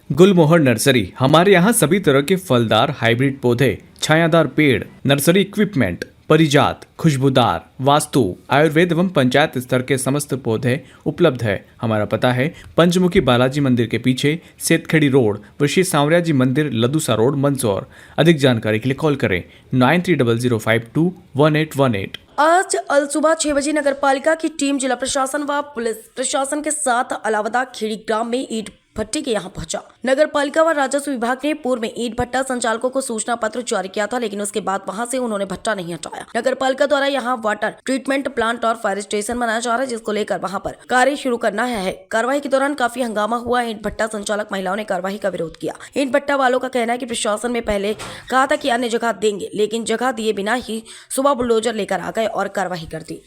गुलमोहर nursery. हमारे यहाँ सभी तरह के फलदार हाइब्रिड पौधे, छायादार पेड़, नर्सरी इक्विपमेंट, परिजात, खुशबूदार, वास्तु, आयुर्वेद एवं पंचायत स्तर के समस्त पौधे उपलब्ध है। हमारा पता है पंचमुखी बालाजी मंदिर के पीछे, सेतखेड़ी रोड, ऋषि सांवरिया जी मंदिर, लदूसा रोड, मंदसौर। अधिक जानकारी के लिए कॉल करें 9300521818। आज अलसुबह 6 बजे नगर पालिका की टीम जिला प्रशासन व पुलिस प्रशासन के साथ अलावदा खेड़ी ग्राम में ईंट भट्टी के यहाँ पहुंचा। नगर पालिका व राजस्व विभाग ने पूर्व में ईंट भट्टा संचालकों को सूचना पत्र जारी किया था, लेकिन उसके बाद वहां से उन्होंने भट्टा नहीं हटाया। नगर पालिका द्वारा यहाँ वाटर ट्रीटमेंट प्लांट और फायर स्टेशन बनाया जा रहा है, जिसको लेकर वहां पर कार्य शुरू करना है। कार्रवाई के दौरान काफी हंगामा हुआ। ईंट भट्टा संचालक महिलाओं ने कार्रवाई का विरोध किया। ईंट भट्टा वालों का कहना है कि प्रशासन में पहले कहा था कि अन्य जगह देंगे, लेकिन जगह दिए बिना ही सुबह बुलडोजर लेकर आ गए और कार्रवाई कर दी।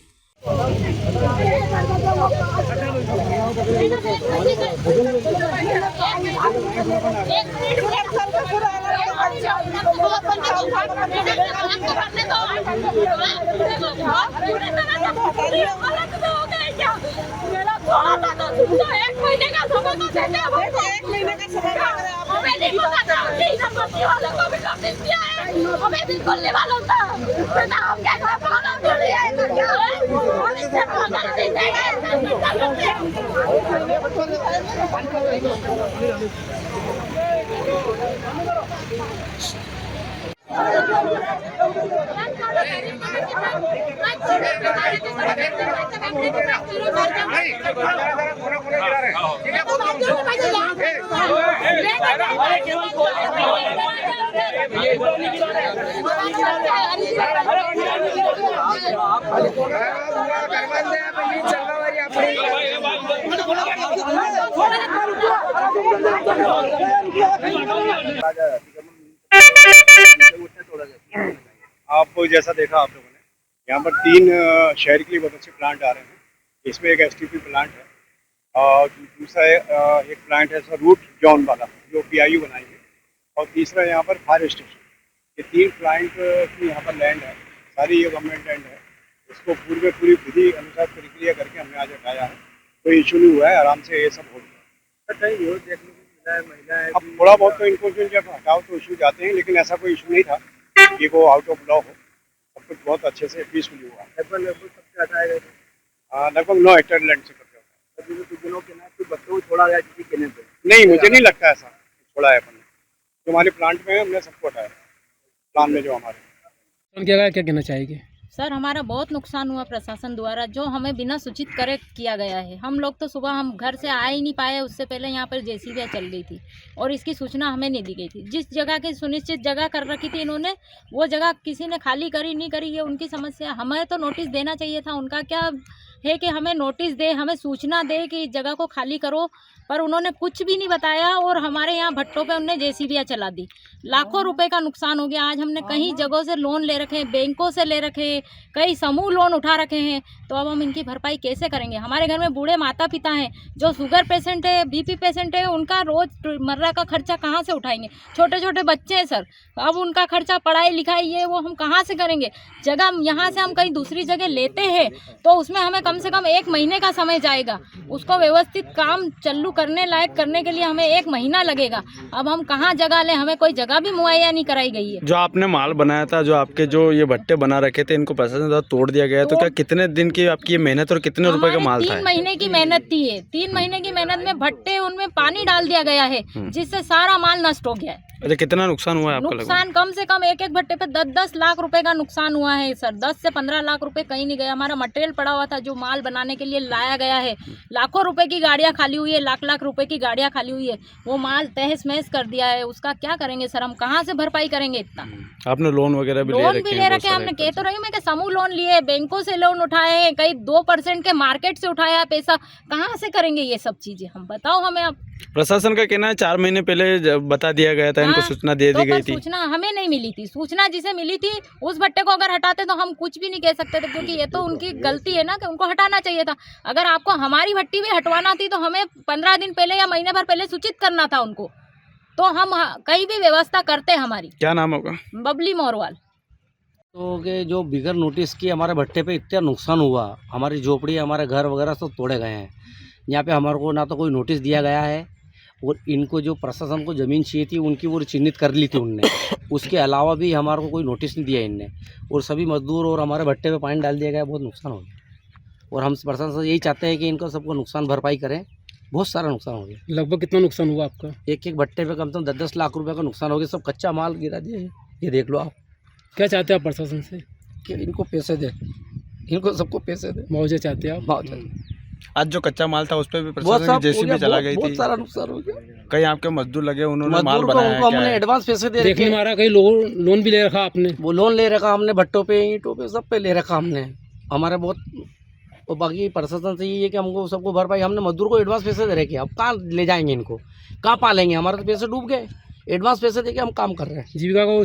आप जैसा देखा आप लोगों ने, यहाँ पर 3 शहर के लिए बहुत अच्छे प्लांट आ रहे हैं। इसमें एक एसटीपी प्लांट है और दूसरा एक प्लांट है रूट जॉन वाला जो पीआईयू बनाएंगे, और तीसरा यहाँ पर फायर स्टेशन। ये 3 प्लांट की यहाँ पर लैंड है, सारी ये गवर्नमेंट लैंड है। इसको पूरी विधि अनुसार प्रक्रिया करके हमने आज हटाया है। कोई इशू नहीं हुआ है, आराम से ये सब हो गया। कहीं देखने को मिला है महिला है, अब थोड़ा बहुत तो इनको जब हटाओ तो इशू जाते हैं, लेकिन ऐसा कोई इशू नहीं था कि वो आउट ऑफ लॉ हो। सब कुछ बहुत अच्छे से पीसफुली हुआ। लगभग सबसे हटाया गया, लगभग 9 हेक्टेयर लैंड से करते होता है। कुछ दिनों के ना कोई बच्चों को छोड़ा गया किसी कहने पे? नहीं, मुझे नहीं लगता ऐसा छोड़ा है अपन ने। जो हमारे प्लांट में है हमने सबको हटाया, प्लान में जो हमारे। क्या कहना चाहेंगे? सर, हमारा बहुत नुकसान हुआ प्रशासन द्वारा, जो हमें बिना सूचित करे किया गया है। हम लोग तो सुबह हम घर से आ ही नहीं पाए, उससे पहले यहाँ पर जेसीबी चल गई थी और इसकी सूचना हमें नहीं दी गई थी। जिस जगह की सुनिश्चित जगह कर रखी थी इन्होंने, वो जगह किसी ने खाली करी नहीं करी, ये उनकी समस्या। हमें तो नोटिस देना चाहिए था। उनका क्या है कि हमें नोटिस दे, हमें सूचना दे कि इस जगह को खाली करो, पर उन्होंने कुछ भी नहीं बताया और हमारे यहाँ भट्टों पे उन्होंने जेसीबी चला दी। लाखों रुपए का नुकसान हो गया। आज हमने कई जगहों से लोन ले रखे हैं, बैंकों से ले रखे हैं, कई समूह लोन उठा रखे हैं, तो अब हम इनकी भरपाई कैसे करेंगे? हमारे घर में बूढ़े माता पिता हैं, जो शुगर पेशेंट है, बीपी पेशेंट है, उनका रोजमर्रा का खर्चा कहाँ से उठाएंगे? छोटे छोटे बच्चे हैं सर, अब उनका खर्चा, पढ़ाई लिखाई, ये वो हम कहाँ से करेंगे? जगह यहाँ से हम कहीं दूसरी जगह लेते हैं तो उसमें हमें कम से कम 1 महीने का समय जाएगा। उसको व्यवस्थित काम चालू करने लायक करने के लिए हमें 1 महीना लगेगा। अब हम कहाँ जगह लें? हमें कोई जगह भी मुहैया नहीं कराई गई है। जो आपने माल बनाया था, जो आपके जो ये भट्टे बना रखे थे, इनको प्रशासन द्वारा तोड़ दिया गया है, तो क्या कितने दिन की आपकी ये मेहनत और कितने रुपए का माल था? 3 महीने की मेहनत थी ये। 3 महीने की मेहनत में भट्टे, उनमें पानी डाल दिया गया है, जिससे सारा माल नष्ट हो गया है। अच्छा, कितना नुकसान हुआ है आपका? नुकसान कम से कम एक भट्टे पे 10-10 लाख रुपए का नुकसान हुआ है सर। 10 से 15 लाख रुपए कहीं नहीं गया। हमारा मटेरियल पड़ा हुआ था जो माल बनाने के लिए लाया गया है। लाखों रुपए की गाड़ियां खाली हुई है, लाख रुपए की गाड़ियां खाली हुई है। वो माल तहस महस कर दिया है। उसका क्या करेंगे सर? हम कहाँ से भरपाई करेंगे इतना? आपने लोन वगैरह भी ले रखे हैं। हमने कह तो रही हूँ मैं कि समूह लोन लिए, बैंकों से लोन उठाए हैं, कई 2% के मार्केट से उठाया है पैसा। कहाँ से करेंगे ये सब चीजें? हम बताओ हमें। अब प्रशासन का कहना है 4 महीने पहले बता दिया गया था, इनको सूचना दे दी गई थी। सूचना हमें नहीं मिली थी। सूचना जिसे मिली थी उस भट्टे को अगर हटाते तो हम कुछ भी नहीं कह सकते थे, क्योंकि ये तो उनकी गलती है ना कि उनको हटाना चाहिए था। अगर आपको हमारी भट्टी भी हटवाना थी तो हमें 15 दिन पहले या महीने भर पहले सूचित करना था उनको, तो हम कहीं भी व्यवस्था करते। हमारी क्या नाम होगा? बबली मोरवाल। तो कि जो बिगर नोटिस की हमारे भट्टे पे इतना नुकसान हुआ, हमारी झोपड़ी, हमारे घर वगैरह सब तोड़े गए हैं। यहाँ पे हमारे को ना तो कोई नोटिस दिया गया है और इनको जो प्रशासन को ज़मीन चाहिए थी उनकी वो चिन्हित कर ली थी उनने। उसके अलावा भी हमारे को कोई नोटिस नहीं दिया इनने, और सभी मजदूर और हमारे भट्टे पे पानी डाल दिया गया, बहुत नुकसान हो गया। और हम प्रशासन से यही चाहते हैं कि इनको सबको नुकसान भरपाई करें, बहुत सारा नुकसान हो गया। लगभग कितना नुकसान हुआ आपका? एक भट्टे पे कम से कम 10-10 लाख रुपए का नुकसान हो गया। सब कच्चा माल गिरा दिया है, ये देख लो आप। क्या चाहते हैं आप प्रशासन से? कि इनको पैसे दे, इनको सबको पैसे दे, मुआवजा चाहते हैं आप? मुआवजा। आज जो कच्चा माल था उस पर भी बहुत प्रशासन सारा की जेसीबी चला गई बहुत थी, सारा नुकसान हो गया। कई आपके मजदूर लगे, उन्होंने माल मजदूर को बनाया उनको क्या हमने है? एडवांस पैसे दे देखने रखे, में आ रहा कहीं लोन भी ले रखा आपने? वो लोन ले रखा हमने, भट्टों पे, ईंटों पे, सब पे ले रखा हमने। हमारे बहुत, और बाकी प्रशासन से ये है कि हमको सबको भरपाई, हमने मजदूर को एडवांस पैसे दे रखे। अब कहाँ ले जाएंगे इनको, कहाँ पालेंगे? हमारे तो पैसे डूब गए, एडवांस पैसे दे के हम काम कर रहे हैं। जीविका को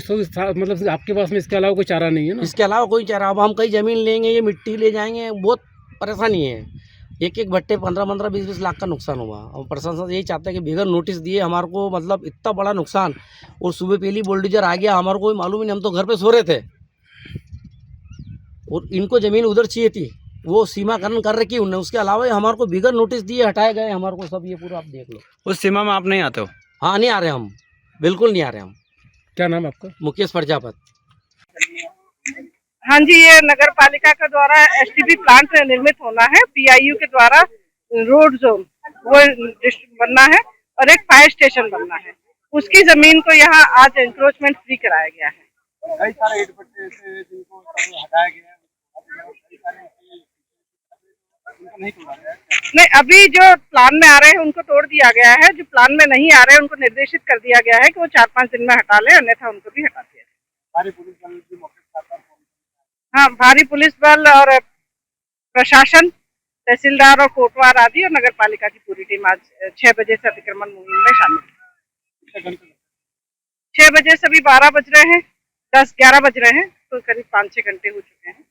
मतलब आपके पास में इसके अलावा कोई चारा नहीं है ना? इसके अलावा कोई चारा, अब हम कहीं ज़मीन लेंगे, ये मिट्टी ले जाएंगे, बहुत परेशानी है। एक भट्टे 15-15, 20-20 लाख का नुकसान हुआ। और प्रशासन यही चाहता है कि बगैर नोटिस दिए हमारे को, मतलब इतना बड़ा नुकसान, और सुबह पहली बुलडोजर आ गया, हमारे को मालूम ही नहीं, हम तो घर पे सो रहे थे। और इनको ज़मीन उधर चाहिए थी, वो सीमाकरण कर रखी उन्होंने। उसके अलावा हमारे को बगैर नोटिस दिए हटाए गए हमारे को सब, ये पूरा आप देख लो। उस सीमा में आप नहीं आते हो? हाँ, नहीं आ रहे हम, बिल्कुल नहीं आ रहे हम। क्या नाम है आपका? मुकेश प्रजापत। हाँ जी, ये नगर पालिका के द्वारा एसटीपी प्लांट निर्मित होना है। पीआईयू के द्वारा रोड जोन वो बनना है और एक फायर स्टेशन बनना है। उसकी जमीन को यहाँ आज एंक्रोचमेंट फ्री कराया गया है। कई सारे ईंट भट्टे से जिनको हटाया गया है, उनको नहीं तोड़ा गया है। नहीं, अभी जो प्लान में आ रहे हैं उनको तोड़ दिया गया है। जो प्लान में नहीं आ रहे हैं उनको निर्देशित कर दिया गया है कि वो 4-5 दिन में हटा ले, अन्यथा उनको भी हटा दिया जाए। सारे पुलिस बल भी मौके पर आता है। हाँ, भारी पुलिस बल और प्रशासन, तहसीलदार और कोटवार आदि और नगर पालिका की पूरी टीम आज 6 बजे से अतिक्रमण मुहिम में शामिल है। 6 बजे से अभी 12 बज रहे हैं, 10-11 बज रहे हैं, तो करीब 5-6 घंटे हो चुके हैं।